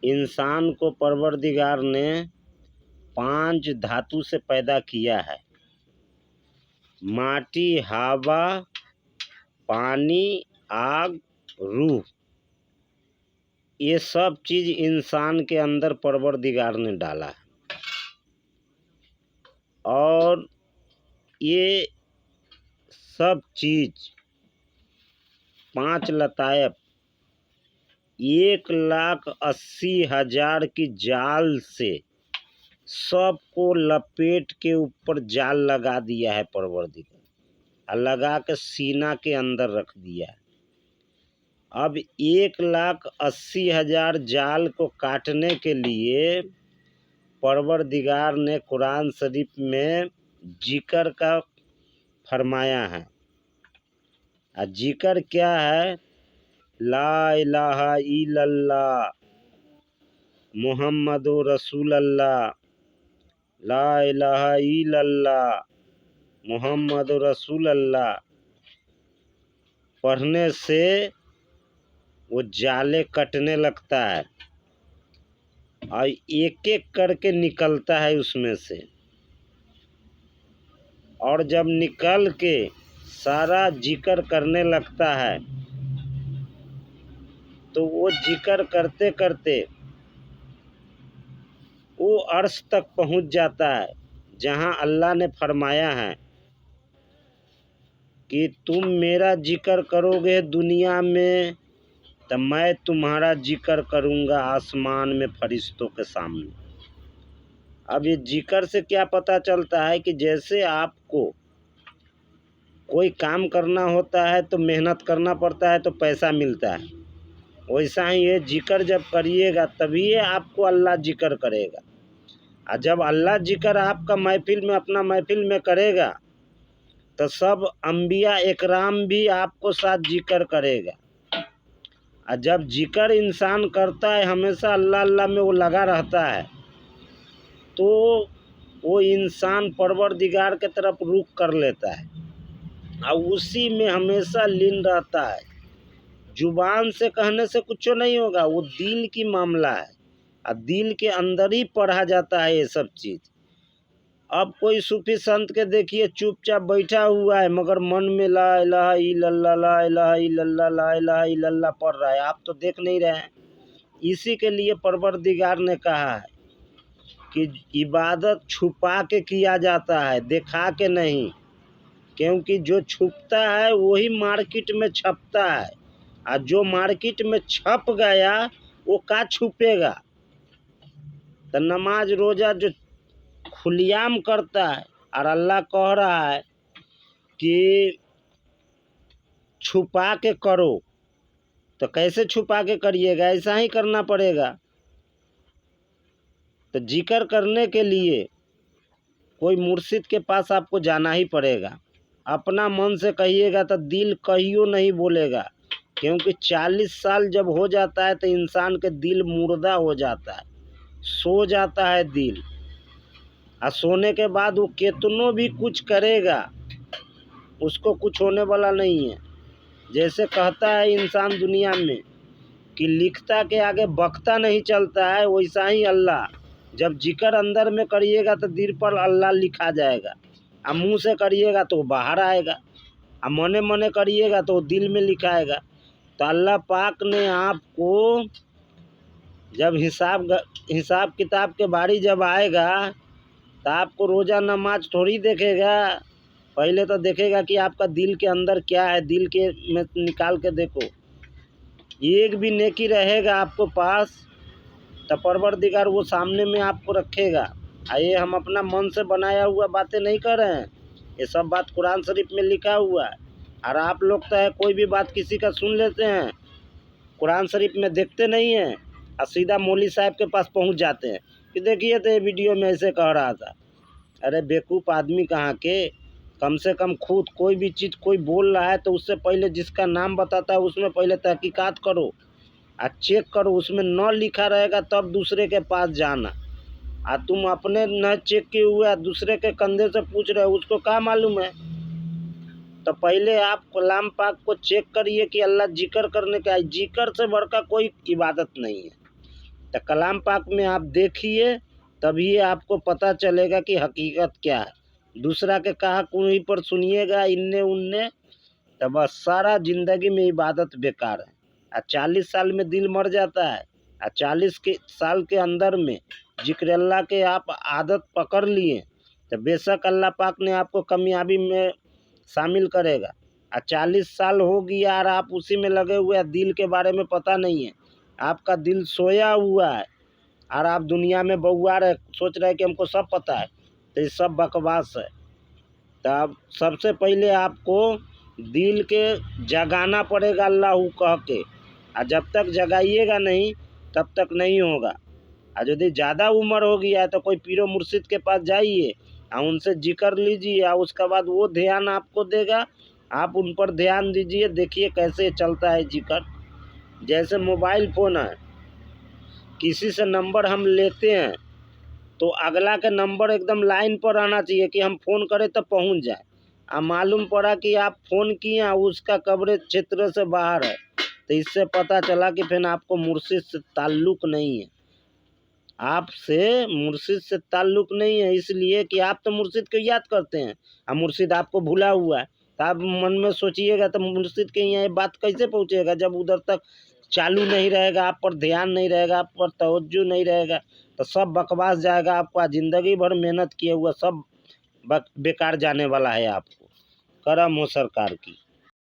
इंसान को परवरदिगार ने 5 धातु से पैदा किया है। माटी, हवा, पानी, आग, रूह। ये सब चीज इंसान के अंदर परवरदिगार ने डाला है। और ये सब चीज 5 लतायफ 1,80,000 की जाल से सबको लपेट के ऊपर जाल लगा दिया है परवरदिगार, और लगा के सीना के अंदर रख दिया है। अब 1,80,000 जाल को काटने के लिए परवरदिगार ने कुरान शरीफ में जिक्र का फरमाया है। और जिक्र क्या है? ला इलाहा इल्लल्लाह मुहम्मदुर रसूलुल्लाह, ला इलाहा इल्लल्लाह मुहम्मदुर रसूलुल्लाह पढ़ने से वो जाले कटने लगता है और एक एक करके निकलता है उसमें से। और जब निकल के सारा जिक्र करने लगता है तो वो जिक्र करते करते वो अर्श तक पहुंच जाता है, जहां अल्लाह ने फरमाया है कि तुम मेरा जिक्र करोगे दुनिया में तो मैं तुम्हारा जिक्र करूंगा आसमान में फरिश्तों के सामने। अब ये जिक्र से क्या पता चलता है कि जैसे आपको कोई काम करना होता है तो मेहनत करना पड़ता है तो पैसा मिलता है, वैसा ही ये जिक्र जब करिएगा तभी आपको अल्लाह जिक्र करेगा। और जब अल्लाह जिक्र आपका महफिल में अपना महफिल में करेगा तो सब अंबिया इकराम भी आपको साथ जिक्र करेगा। और जब जिक्र इंसान करता है हमेशा अल्लाह अल्लाह में वो लगा रहता है तो वो इंसान परवरदिगार के तरफ रुख कर लेता है और उसी में हमेशा लीन रहता है। जुबान से कहने से कुछ नहीं होगा, वो दिल की मामला है और दिल के अंदर ही पढ़ा जाता है ये सब चीज़। अब कोई सूफी संत के देखिए चुपचाप बैठा हुआ है मगर मन में ला इलाहा इल्लल्लाह, ला इलाहा इल्लल्लाह, ला इलाहा इल्लल्लाह पढ़ रहा है, आप तो देख नहीं रहे हैं। इसी के लिए परवरदिगार ने कहा है कि इबादत छुपा के किया जाता है, दिखा के नहीं, क्योंकि जो छुपता है वही मार्केट में छपता है, और जो मार्केट में छप गया वो का छुपेगा। तो नमाज रोजा जो खुलियाम करता है और अल्लाह कह रहा है कि छुपा के करो, तो कैसे छुपा के करिएगा? ऐसा ही करना पड़ेगा। तो जिक्र करने के लिए कोई मुर्शिद के पास आपको जाना ही पड़ेगा। अपना मन से कहिएगा तो दिल कहियो नहीं बोलेगा, क्योंकि 40 साल जब हो जाता है तो इंसान के दिल मुर्दा हो जाता है, सो जाता है दिल, और सोने के बाद वो कितनों भी कुछ करेगा उसको कुछ होने वाला नहीं है। जैसे कहता है इंसान दुनिया में कि लिखता के आगे बख्ता नहीं चलता है, वैसा ही अल्लाह जब जिक्र अंदर में करिएगा तो दिल पर अल्लाह लिखा जाएगा, और मुँह से करिएगा तो बाहर आएगा, और मने मने करिएगा तो दिल में लिखाएगा। तो अल्लाह पाक ने आपको जब हिसाब किताब के बारी जब आएगा तो आपको रोज़ा नमाज थोड़ी देखेगा, पहले तो देखेगा कि आपका दिल के अंदर क्या है, दिल के में निकाल के देखो। एक भी नेकी रहेगा आपको पास तो परवरदिगार वो सामने में आपको रखेगा। ये हम अपना मन से बनाया हुआ बातें नहीं कर रहे हैं, ये सब बात कुरान शरीफ में लिखा हुआ है। और आप लोग तो है कोई भी बात किसी का सुन लेते हैं, कुरान शरीफ में देखते नहीं हैं और सीधा मौलवी साहब के पास पहुंच जाते हैं कि देखिए तो ये वीडियो में ऐसे कह रहा था। अरे बेवकूफ़ आदमी कहाँ के, कम से कम खुद कोई भी चीज़ कोई बोल रहा है तो उससे पहले जिसका नाम बताता है उसमें पहले तहकीकात करो और चेक करो, उसमें न लिखा रहेगा तब दूसरे के पास जाना। और तुम अपने न चेक किए हुए दूसरे के कंधे से पूछ रहे हो, उसको क्या मालूम है? तो पहले आप कलाम पाक को चेक करिए कि अल्लाह जिक्र करने का है। जिक्र से बढ़कर कोई इबादत नहीं है। तो कलाम पाक में आप देखिए, तभी आपको पता चलेगा कि हकीकत क्या है। दूसरा के कहा कोई पर सुनिएगा इन्ने उन्ने, तो बस सारा जिंदगी में इबादत बेकार है। 40 साल में दिल मर जाता है, 40 के साल के अंदर में जिक्र अल्लाह के आप आदत पकड़ लिए, तो बेशक अल्लाह पाक ने आपको कामयाबी में शामिल करेगा। 40 साल हो गया और आप उसी में लगे हुए हैं, दिल के बारे में पता नहीं है, आपका दिल सोया हुआ है और आप दुनिया में बउआ रहे, सोच रहे कि हमको सब पता है, तो ये सब बकवास है। तब सबसे पहले आपको दिल के जगाना पड़ेगा अल्लाह कह के, और जब तक जगाइएगा नहीं तब तक नहीं होगा। और यदि ज़्यादा उम्र हो गया है तो कोई पीरो मुर्शिद के पास जाइए और उनसे जिक्र लीजिए, और उसके बाद वो ध्यान आपको देगा, आप उन पर ध्यान दीजिए, देखिए कैसे चलता है जिक्र। जैसे मोबाइल फ़ोन है, किसी से नंबर हम लेते हैं तो अगला के नंबर एकदम लाइन पर आना चाहिए कि हम फ़ोन करें तो पहुंच जाए। अब मालूम पड़ा कि आप फ़ोन किए उसका कवरेज क्षेत्र से बाहर है, तो इससे पता चला कि फिर आपको मुर्शिद से ताल्लुक़ नहीं है, आपसे मुर्शिद से ताल्लुक़ नहीं है, इसलिए कि आप तो मुर्शिद को याद करते हैं और मुर्शिद आपको भूला हुआ है। तो आप मन में सोचिएगा तो मुर्शिद के यहाँ ये बात कैसे पहुँचेगा, जब उधर तक चालू नहीं रहेगा, आप पर ध्यान नहीं रहेगा, आप पर तवज्जो नहीं रहेगा, तो सब बकवास जाएगा। आपका ज़िंदगी भर मेहनत किए हुआ सब बेकार जाने वाला है। आपको करम हो सरकार की।